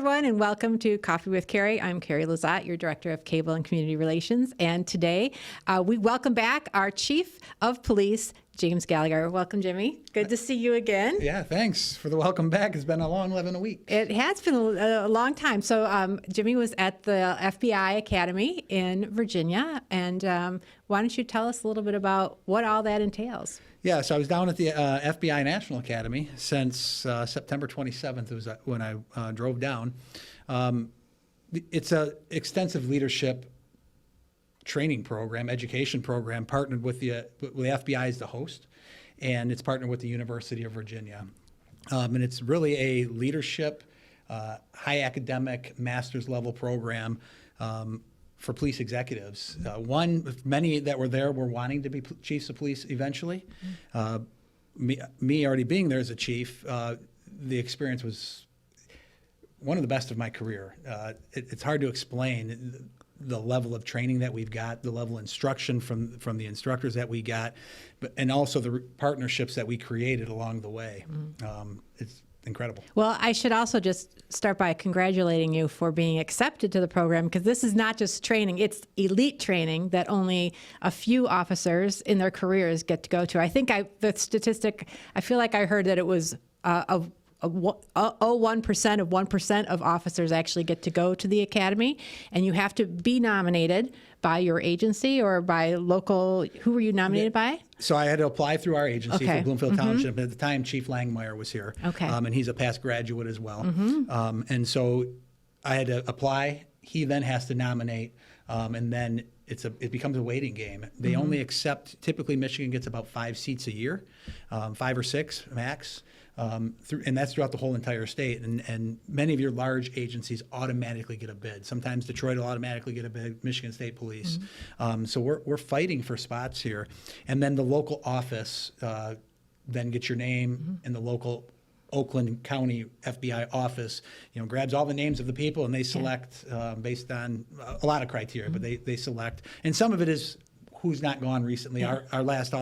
everyone, and welcome to Coffee with Carrie. I'm Carrie LeZotte, your Director of Cable and Community Relations. And today, we welcome back our Chief of Police, James Gallagher. Welcome, Jimmy. Good to see you again. Yeah, thanks for the welcome back. It's been a long 11 weeks. It has been a long time. So Jimmy was at the FBI Academy in Virginia. And why don't you tell us a little bit about what all that entails? Yeah, so I was down at the FBI National Academy since September 27th was when I drove down. It's an extensive leadership training program, education program, partnered with the FBI as the host, and it's partnered with the University of Virginia. And it's really a leadership, high academic, master's level program for police executives. Many that were there were wanting to be chiefs of police eventually. Me already being there as a chief, the experience was one of the best of my career. It's hard to explain the level of training that we've got, the level of instruction from the instructors that we got, and also the partnerships that we created along the way. It's incredible. Well, I should also just start by congratulating you for being accepted to the program, because this is not just training, it's elite training that only a few officers in their careers get to go to. I think the statistic, I feel like I heard that it was 1% of 1% of officers actually get to go to the academy, and you have to be nominated by your agency or by local. Who were you nominated by? So I had to apply through our agency for Bloomfield Township. At the time, Chief Langmeyer was here, and he's a past graduate as well. And so I had to apply. He then has to nominate, and then it becomes a waiting game. They only accept, typically Michigan gets about 5 seats a year, 5 or 6 max. And that's throughout the whole entire state. And many of your large agencies automatically get a bid. Sometimes Detroit will automatically get a bid, Michigan State Police. So we're fighting for spots here. And then the local office then gets your name, and the local Oakland County FBI office, grabs all the names of the people, and they select based on a lot of criteria, but they select. And some of it is who's not gone recently. Our last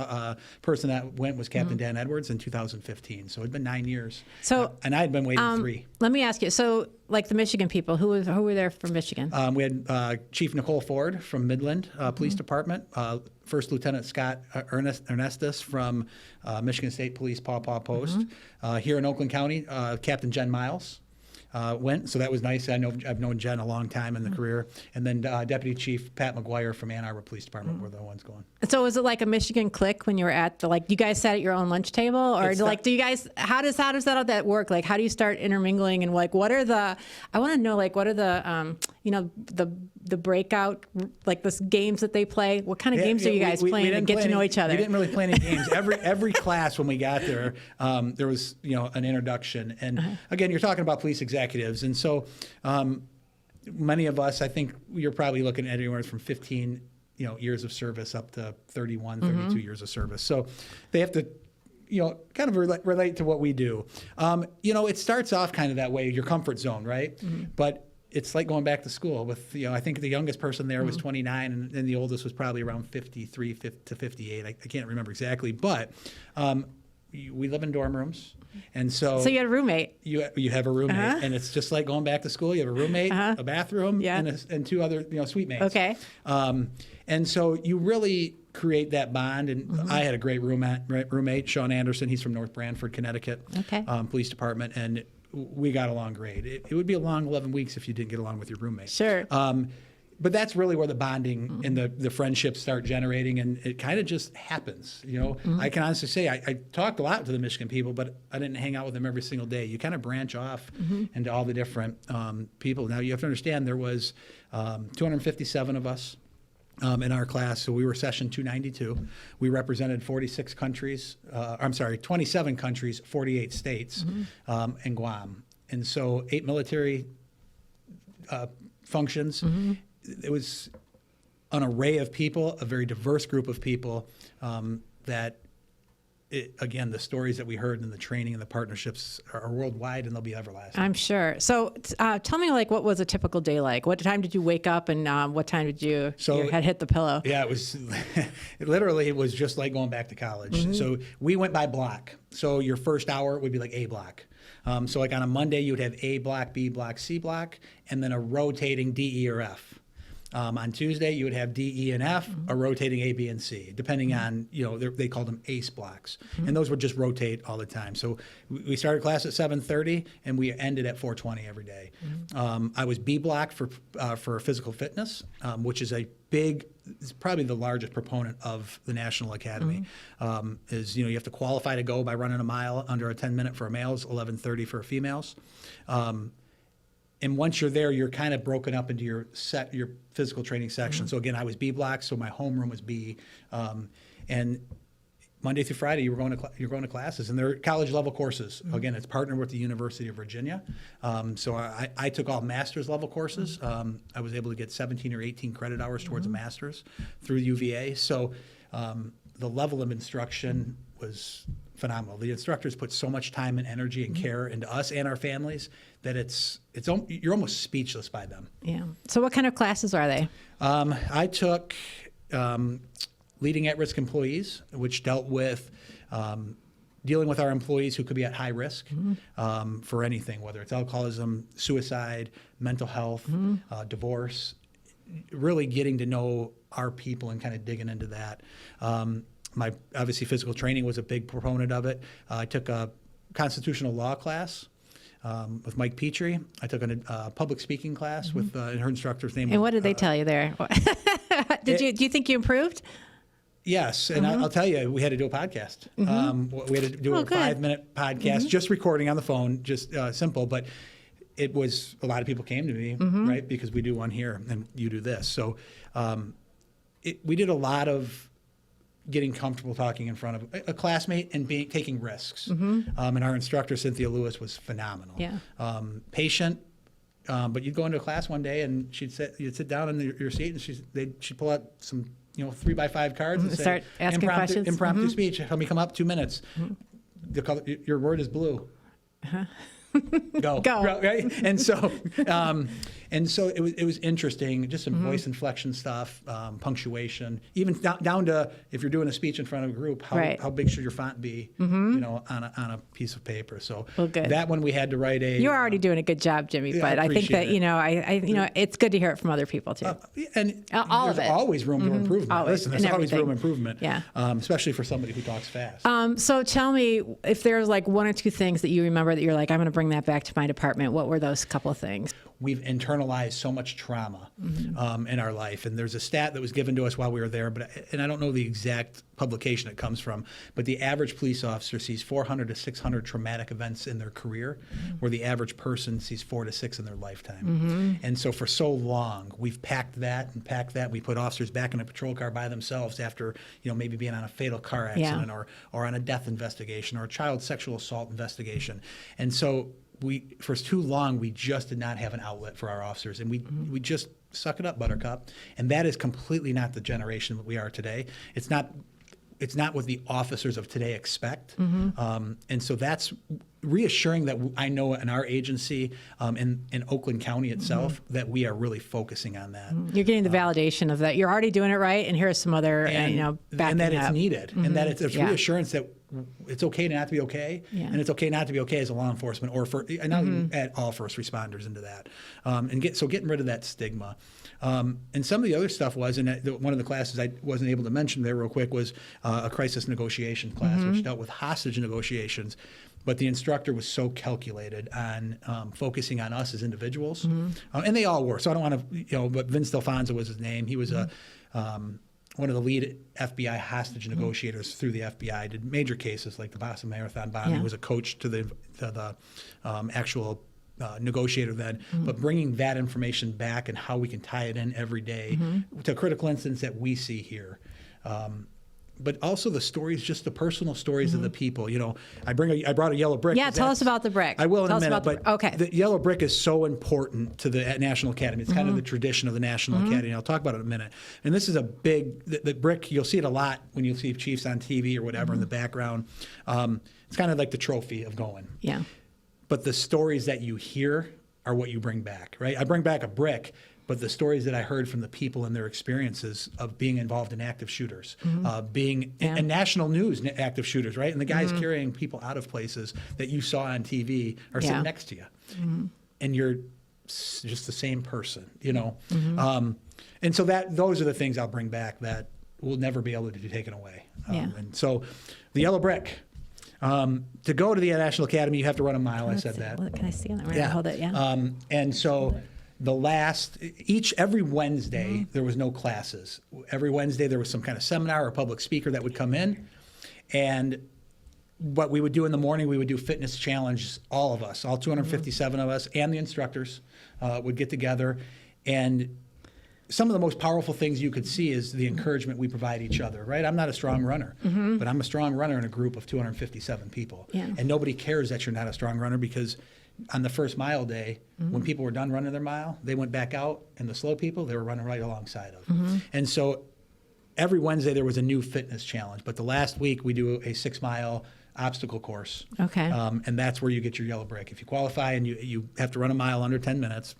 person that went was Captain Dan Edwards in 2015. So it'd been 9 years. So and I had been waiting 3. Let me ask you. So, like the Michigan people, who were there from Michigan? We had Chief Nicole Ford from Midland Police Department, First Lieutenant Scott Ernestus from Michigan State Police Paw Paw Post. Here in Oakland County, Captain Jen Miles went, so that was nice. I've known Jen a long time in the career. And then Deputy Chief Pat McGuire from Ann Arbor Police Department were the ones going. So was it like a Michigan clique when you were at you guys sat at your own lunch table, or do you guys, how does that work? Like, how do you start intermingling, and what are the, I want to know, what are the, the breakout, the games that they play? What kind of games are you guys playing to get to know each other? We didn't really play any games. Every class when we got there, there was an introduction. And again, you're talking about police executives, and so many of us, I think you're probably looking at anywhere from 15 years of service up to 31, 32 years of service. So they have to kind of relate to what we do. It starts off kind of that way, your comfort zone, right? But it's like going back to school with, I think the youngest person there was 29, and the oldest was probably around 53 to 58. I can't remember exactly, but we live in dorm rooms. And so you had a roommate. You have a roommate, and it's just like going back to school. You have a roommate, a bathroom, and 2 other suite mates. Okay. And so you really create that bond. And I had a great roommate, Sean Anderson. He's from North Branford, Connecticut, Police Department, and we got along great. It would be a long 11 weeks if you didn't get along with your roommate. Sure. But that's really where the bonding and the friendships start generating, and it kind of just happens. I can honestly say I talked a lot to the Michigan people, but I didn't hang out with them every single day. You kind of branch off into all the different people. Now, you have to understand there was 257 of us in our class, so we were session 292. We represented 26 countries, 27 countries, 48 states, and Guam. And so 8 military functions. It was an array of people, a very diverse group of people that again, the stories that we heard and the training and the partnerships are worldwide, and they'll be everlasting. I'm sure. So tell me, like, what was a typical day like? What time did you wake up, and what time did your head hit the pillow? Yeah, it was it was just like going back to college. So we went by block. So your first hour would be like A block. So like on a Monday, you would have A block, B block, C block, and then a rotating D, E, or F. On Tuesday, you would have D, E, and F, a rotating A, B, and C, depending on, they called them ACE blocks. And those would just rotate all the time. So we started class at 7:30, and we ended at 4:20 every day. I was B block for physical fitness, which is it's probably the largest proponent of the National Academy. You have to qualify to go by running a mile under a 10-minute for males, 11:30 for females. And once you're there, you're kind of broken up into your physical training section. So again, I was B block, so my homeroom was B. And Monday through Friday, you're going to classes, and they're college level courses. Again, it's partnered with the University of Virginia. So I took all master's level courses. I was able to get 17 or 18 credit hours towards a master's through UVA. So the level of instruction was phenomenal. The instructors put so much time and energy and care into us and our families that you're almost speechless by them. Yeah. So what kind of classes are they? I took leading at-risk employees, which dealt with dealing with our employees who could be at high risk for anything, whether it's alcoholism, suicide, mental health, divorce, really getting to know our people and kind of digging into that. My obviously physical training was a big proponent of it. I took a constitutional law class with Mike Petrie. I took a public speaking class with her instructor's name. And what did they tell you there? Do you think you improved? Yes, and I'll tell you, we had to do a podcast. We had to do a 5-minute podcast, just recording on the phone, just simple. But it was, a lot of people came to me, right, because we do one here and you do this. So we did a lot of getting comfortable talking in front of a classmate and taking risks. And our instructor, Cynthia Lewis, was phenomenal. Yeah. Patient, but you'd go into a class one day and you'd sit down in your seat and she'd pull out some 3x5 cards and start say, asking questions. Impromptu speech. Help me come up 2 minutes. Your word is blue. Go. Right? And so it was interesting, just some voice inflection stuff, punctuation, even down to if you're doing a speech in front of a group, how big should your font be, on a piece of paper. So that one we had to write You're already doing a good job, Jimmy, but I think that, it's good to hear it from other people too. And all of it. There's always room for improvement. Always. Listen, there's always room for improvement. Yeah. Especially for somebody who talks fast. So tell me, if there's like one or two things that you remember that you're like, I'm going to bring that back to my department, what were those couple of things? We've internalized so much trauma in our life. And there's a stat that was given to us while we were there, and I don't know the exact publication it comes from, but the average police officer sees 400 to 600 traumatic events in their career, where the average person sees 4 to 6 in their lifetime. And so for so long, we've packed that. We put officers back in a patrol car by themselves after, maybe being on a fatal car accident or on a death investigation or a child sexual assault investigation. And so for too long, we just did not have an outlet for our officers, and we just suck it up, Buttercup. And that is completely not the generation that we are today. It's not what the officers of today expect. And so that's reassuring that I know in our agency, in Oakland County itself, that we are really focusing on that. You're getting the validation of that. You're already doing it right, and here's some other, backing and that it's up. needed, and that it's reassurance that it's okay not to be okay, and it's okay not to be okay as a law enforcement, or and not even add all first responders into that, and getting rid of that stigma. And some of the other stuff was, and one of the classes I wasn't able to mention there real quick was a crisis negotiation class, which dealt with hostage negotiations. But the instructor was so calculated on focusing on us as individuals, and they all were. So I don't want to, but Vince Delfonso was his name. He was one of the lead FBI hostage negotiators through the FBI. Did major cases like the Boston Marathon bombing. He was a coach to the actual negotiator then. But bringing that information back and how we can tie it in every day to critical incidents that we see here. but also the stories, just the personal stories of the people. You know, I brought a yellow brick. Yeah, tell us about the brick. I will in tell a minute, but okay. the yellow brick is so important to the National Academy. It's kind of the tradition of the National Academy. I'll talk about it in a minute. And this is a big, the brick, you'll see it a lot when you see Chiefs on TV or whatever in the background. It's kind of like the trophy of going. Yeah. But the stories that you hear are what you bring back, right? I bring back a brick, but the stories that I heard from the people and their experiences of being involved in active shooters, being in national news active shooters, right? And the guys carrying people out of places that you saw on TV are sitting next to you. And you're just the same person, you know? And so those are the things I'll bring back that will never be able to be taken away. And so the yellow brick. To go to the National Academy, you have to run a mile. I said that. Can I see it? Hold it, yeah. And so every Wednesday, there was no classes. Every Wednesday, there was some kind of seminar or public speaker that would come in. And what we would do in the morning, we would do fitness challenges, all of us, all 257 of us, and the instructors would get together. And some of the most powerful things you could see is the encouragement we provide each other, right? I'm not a strong runner, but I'm a strong runner in a group of 257 people. Yeah. And nobody cares that you're not a strong runner, because on the first mile day, when people were done running their mile, they went back out, and the slow people, they were running right alongside of. And so every Wednesday there was a new fitness challenge, but the last week we do a 6-mile obstacle course. Okay. And that's where you get your yellow brick. If you qualify, and you have to run a mile under 10 minutes,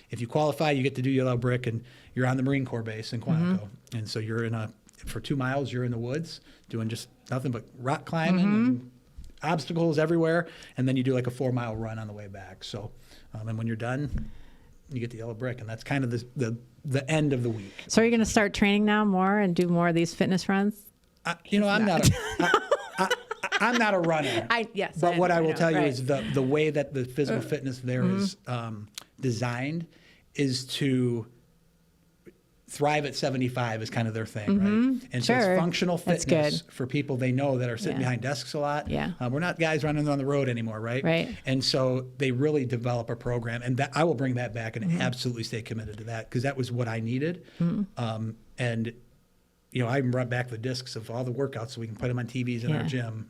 if you qualify, you get to do yellow brick, and you're on the Marine Corps base in Quantico. And so you're for 2 miles, you're in the woods doing just nothing but rock climbing and obstacles everywhere. And then you do like a 4-mile run on the way back. So, and when you're done, you get the yellow brick, and that's kind of the end of the week. So are you going to start training now more and do more of these fitness runs? I'm not a runner. But what I will tell you is the way that the physical fitness there is designed is to thrive at 75 is kind of their thing, right? And so it's functional fitness for people they know that are sitting behind desks a lot. Yeah. We're not guys running on the road anymore, right? Right. And so they really develop a program, and I will bring that back and absolutely stay committed to that, because that was what I needed. And I even brought back the discs of all the workouts so we can put them on TVs in our gym.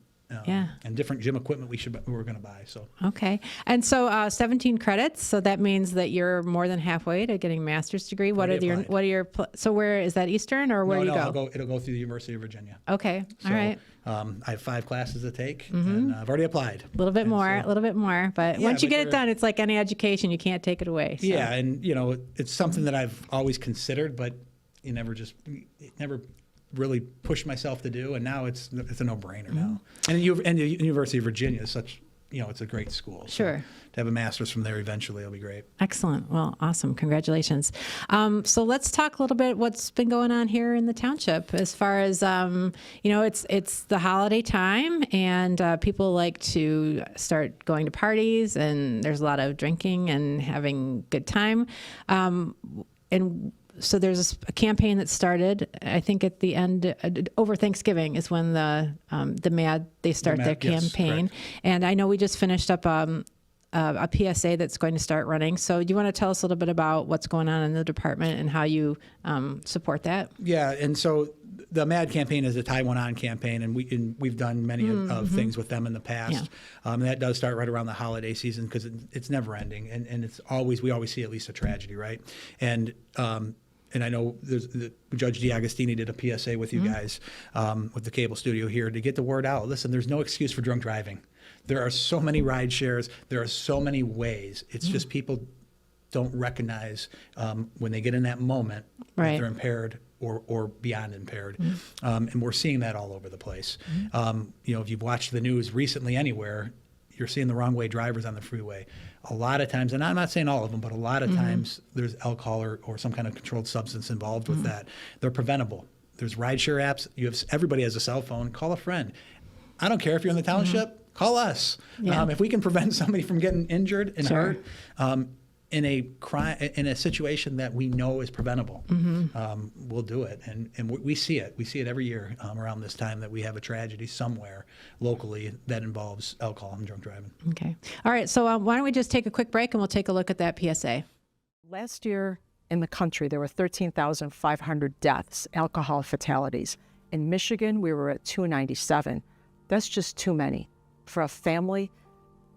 And different gym equipment we were going to buy. So okay, and so 17 credits. So that means that you're more than halfway to getting a master's degree. So where is that, Eastern, or where do you go? It'll go through the University of Virginia. Okay, all right. I have 5 classes to take, and I've already applied. A little bit more, but once you get it done, it's like any education; you can't take it away. So. Yeah, and it's something that I've always considered, but it never really pushed myself to do, and now it's a no-brainer now. And the University of Virginia is such, it's a great school. Sure. So to have a master's from there eventually will be great. Excellent. Well, awesome. Congratulations. So let's talk a little bit what's been going on here in the township as far as, it's the holiday time, and people like to start going to parties, and there's a lot of drinking and having good time. So there's a campaign that started, I think at the end, over Thanksgiving is when they start their campaign. Yes, and I know we just finished up a PSA that's going to start running. So do you want to tell us a little bit about what's going on in the department and how you support that? Yeah, and so the MAD campaign is a Taiwan campaign, and we've done many of things with them in the past. Yeah. That does start right around the holiday season, because it's never ending, and we always see at least a tragedy, right? And I know Judge DiAgostini did a PSA with you guys with the cable studio here to get the word out. Listen, there's no excuse for drunk driving. There are so many ride shares. There are so many ways. It's just people don't recognize when they get in that moment that they're impaired or beyond impaired. And we're seeing that all over the place. If you've watched the news recently anywhere, you're seeing the wrong way drivers on the freeway. A lot of times, and I'm not saying all of them, but a lot of times there's alcohol or some kind of controlled substance involved with that. They're preventable. There's rideshare apps. Everybody has a cell phone. Call a friend. I don't care if you're in the township. Call us. Yeah. If we can prevent somebody from getting injured and hurt in a situation that we know is preventable, we'll do it. And we see it. We see it every year around this time, that we have a tragedy somewhere locally that involves alcohol and drunk driving. Okay. All right. So why don't we just take a quick break, and we'll take a look at that PSA. Last year in the country, there were 13,500 deaths, alcohol fatalities. In Michigan, we were at 297. That's just too many. For a family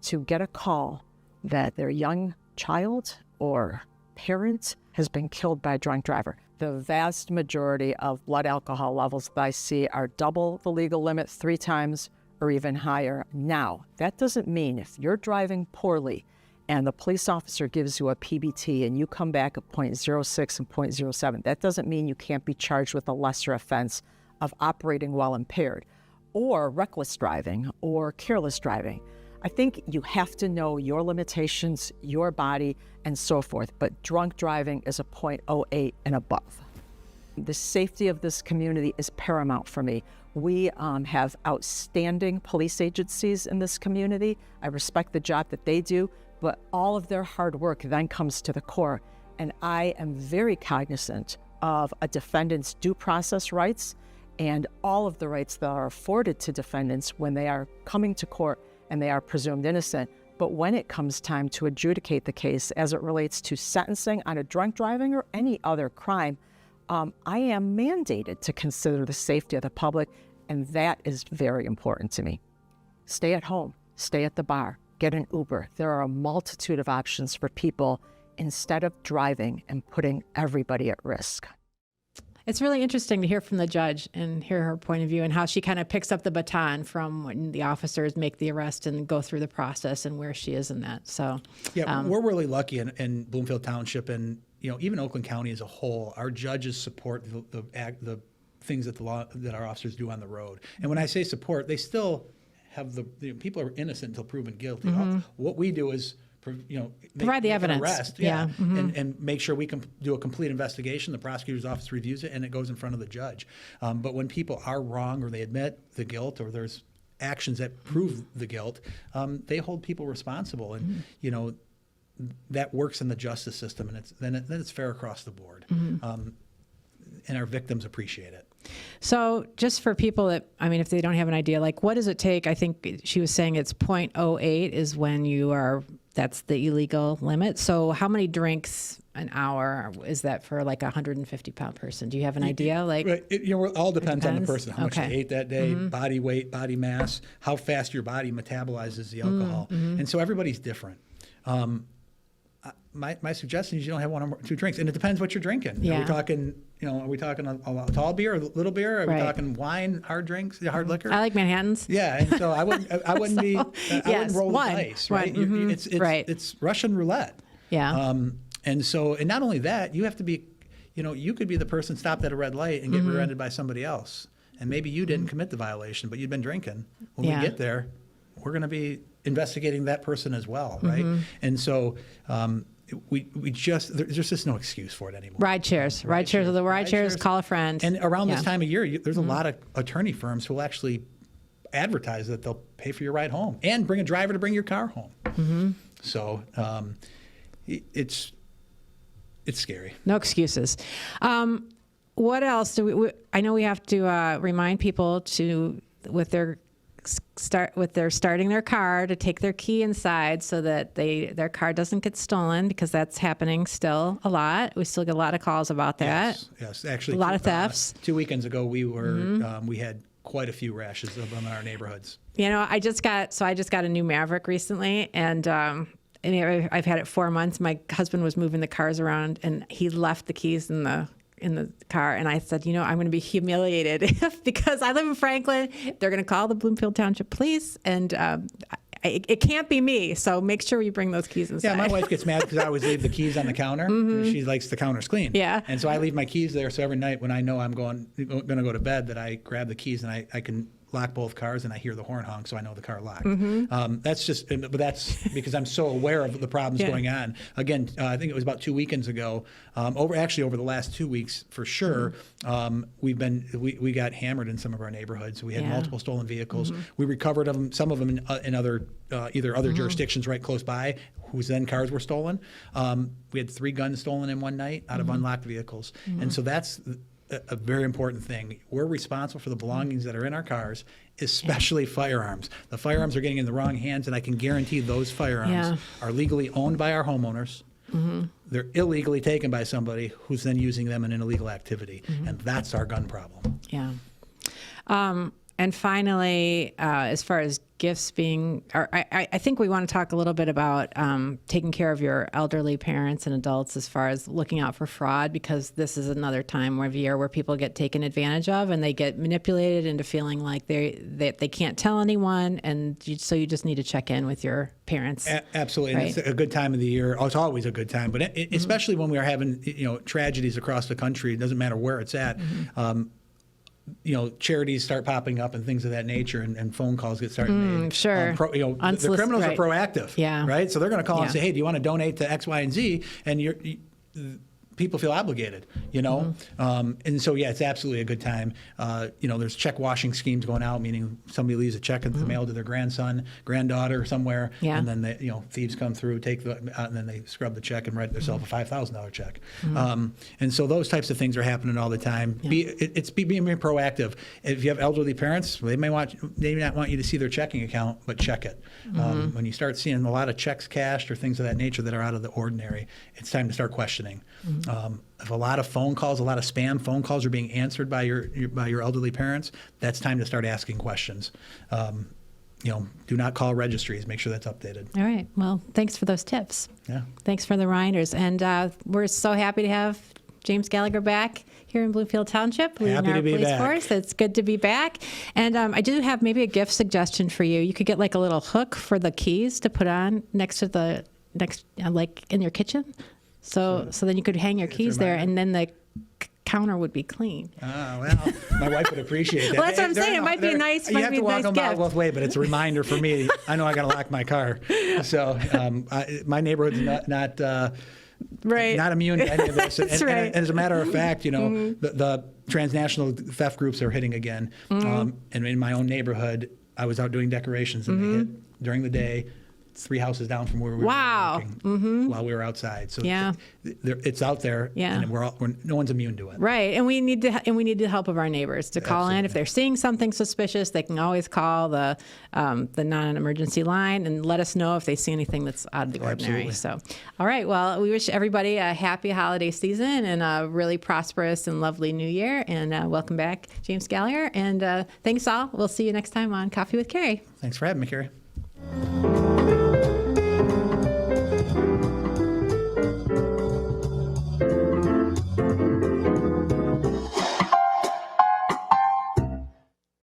to get a call that their young child or parent has been killed by a drunk driver. The vast majority of blood alcohol levels that I see are double the legal limit, 3 times or even higher. Now, that doesn't mean if you're driving poorly and the police officer gives you a PBT and you come back at 0.06 and 0.07, that doesn't mean you can't be charged with a lesser offense of operating while impaired or reckless driving or careless driving. I think you have to know your limitations, your body, and so forth, but drunk driving is a 0.08 and above. The safety of this community is paramount for me. We have outstanding police agencies in this community. I respect the job that they do, but all of their hard work then comes to the core. And I am very cognizant of a defendant's due process rights and all of the rights that are afforded to defendants when they are coming to court and they are presumed innocent. But when it comes time to adjudicate the case as it relates to sentencing on a drunk driving or any other crime, I am mandated to consider the safety of the public, and that is very important to me. Stay at home, stay at the bar, get an Uber. There are a multitude of options for people instead of driving and putting everybody at risk. It's really interesting to hear from the judge and hear her point of view and how she kind of picks up the baton from when the officers make the arrest and go through the process and where she is in that. So, yeah, we're really lucky in Bloomfield Township and even Oakland County as a whole. Our judges support the things that that our officers do on the road. And when I say support, they still have people are innocent until proven guilty. Mm-hmm. What we do is provide the evidence. Arrest, Mm-hmm. and make sure we can do a complete investigation. The prosecutor's office reviews it, and it goes in front of the judge. But when people are wrong or they admit the guilt or there's actions that prove the guilt, they hold people responsible, and that works in the justice system, and then it's fair across the board. Mm-hmm. And our victims appreciate it. So just for people that, if they don't have an idea, like what does it take? I think she was saying it's 0.08 is when that's the illegal limit. So how many drinks an hour is that for like a 150-pound person? Do you have an idea? It all depends on the person, how much Okay. they ate that day, Mm-hmm. body weight, body mass, how fast your body metabolizes the alcohol. Mm-hmm. And so everybody's different. My suggestion is you don't have 1 or 2 drinks, and it depends what you're drinking. Yeah. Are we talking a tall beer or little beer? Are we Right. talking wine, hard drinks, hard liquor? I like Manhattans. Yeah, and so I wouldn't roll the dice, right? Mm-hmm. It's Russian roulette. Yeah. And not only that, you have to be, you could be the person stopped at a red light and get Mm-hmm. rear-ended by somebody else, and maybe you didn't commit the violation, but you'd been drinking. When Yeah. we get there, we're going to be investigating that person as well, right? Mm-hmm. And so there's just no excuse for it anymore. Ride shares. Ride shares, call a friend. And around this time of year, there's a lot of attorney firms who will actually advertise that they'll pay for your ride home and bring a driver to bring your car home. Mm-hmm. So it's scary. No excuses. What else do we I know we have to remind people with their starting their car to take their key inside so that their car doesn't get stolen, because that's happening still a lot. We still get a lot of calls about that. Yes. Actually, a lot of thefts. 2 weekends ago, we had quite a few rashes of them in our neighborhoods. I just got a new Maverick recently, and I've had it 4 months. My husband was moving the cars around, and he left the keys in the car, and I said, I'm going to be humiliated because I live in Franklin. They're going to call the Bloomfield Township police, and it can't be me. So make sure you bring those keys inside. Yeah, my wife gets mad because I always leave the keys on the counter. Mm-hmm. She likes the counters clean. Yeah, and so I leave my keys there. So every night when I know I'm going to go to bed, that I grab the keys and I can lock both cars, and I hear the horn honk, so I know the car locked. Mm-hmm. But that's because I'm so aware of the problems going on. Again, I think it was about 2 weekends ago. Over the last 2 weeks for sure. Mm-hmm. We got hammered in some of our neighborhoods. We had multiple stolen vehicles. Mm-hmm. We recovered some of them in other either other jurisdictions right close by, whose then cars were stolen. We had 3 guns stolen in one night out of unlocked vehicles, and so that's a very important thing. We're responsible for the belongings that are in our cars, especially firearms. The firearms are getting in the wrong hands, and I can guarantee those firearms are legally owned by our homeowners. Mm-hmm. They're illegally taken by somebody who's then using them in an illegal activity, and that's our gun problem. Yeah. And finally, as far as gifts being, I think we want to talk a little bit about taking care of your elderly parents and adults as far as looking out for fraud, because this is another time of year where people get taken advantage of and they get manipulated into feeling like they can't tell anyone, and so you just need to check in with your parents. Absolutely, right? And it's a good time of the year. Oh, it's always a good time, but especially when we are having tragedies across the country. It doesn't matter where it's at. Charities start popping up and things of that nature, and phone calls get started made. Sure. The criminals are proactive. Yeah. Right. So they're going to call and say, "Hey, do you want to donate to X, Y, and Z?" And people feel obligated, and so it's absolutely a good time. There's check washing schemes going out, meaning somebody leaves a check in the mail to their grandson, granddaughter, somewhere, and then thieves come through, take and then they scrub the check and write themselves a $5,000 check. And so those types of things are happening all the time. It's being proactive. If you have elderly parents, they may not want you to see their checking account, but check it. When you start seeing a lot of checks cashed or things of that nature that are out of the ordinary, it's time to start questioning. If a lot of phone calls, a lot of spam phone calls are being answered by your elderly parents, that's time to start asking questions. Do not call registries. Make sure that's updated. All right. Well, thanks for those tips. Yeah. Thanks for the reminders. And we're so happy to have James Gallagher back here in Bloomfield Township, leading our police force. It's good to be back. And I do have maybe a gift suggestion for you. You could get like a little hook for the keys to put on next to like in your kitchen. So then you could hang your keys there, and then the counter would be clean. Oh, well, my wife would appreciate that. Well, that's what I'm saying. It might be a nice gift. You have to walk them out both ways, but it's a reminder for me. I know I got to lock my car. So my neighborhood's not immune to any of this. That's and, right. and as a matter of fact, the transnational theft groups are hitting again. And in my own neighborhood, I was out doing decorations, and they hit during the day. 3 houses down from where we were working while we were outside. So it's out there, and no one's immune to it. Right, and we need the help of our neighbors to call in if they're seeing something suspicious. They can always call the non-emergency line and let us know if they see anything that's out of the ordinary. So, all right. Well, we wish everybody a happy holiday season and a really prosperous and lovely New Year. And welcome back, James Gallagher. And thanks all. We'll see you next time on Coffee with Carrie. Thanks for having me, Carrie.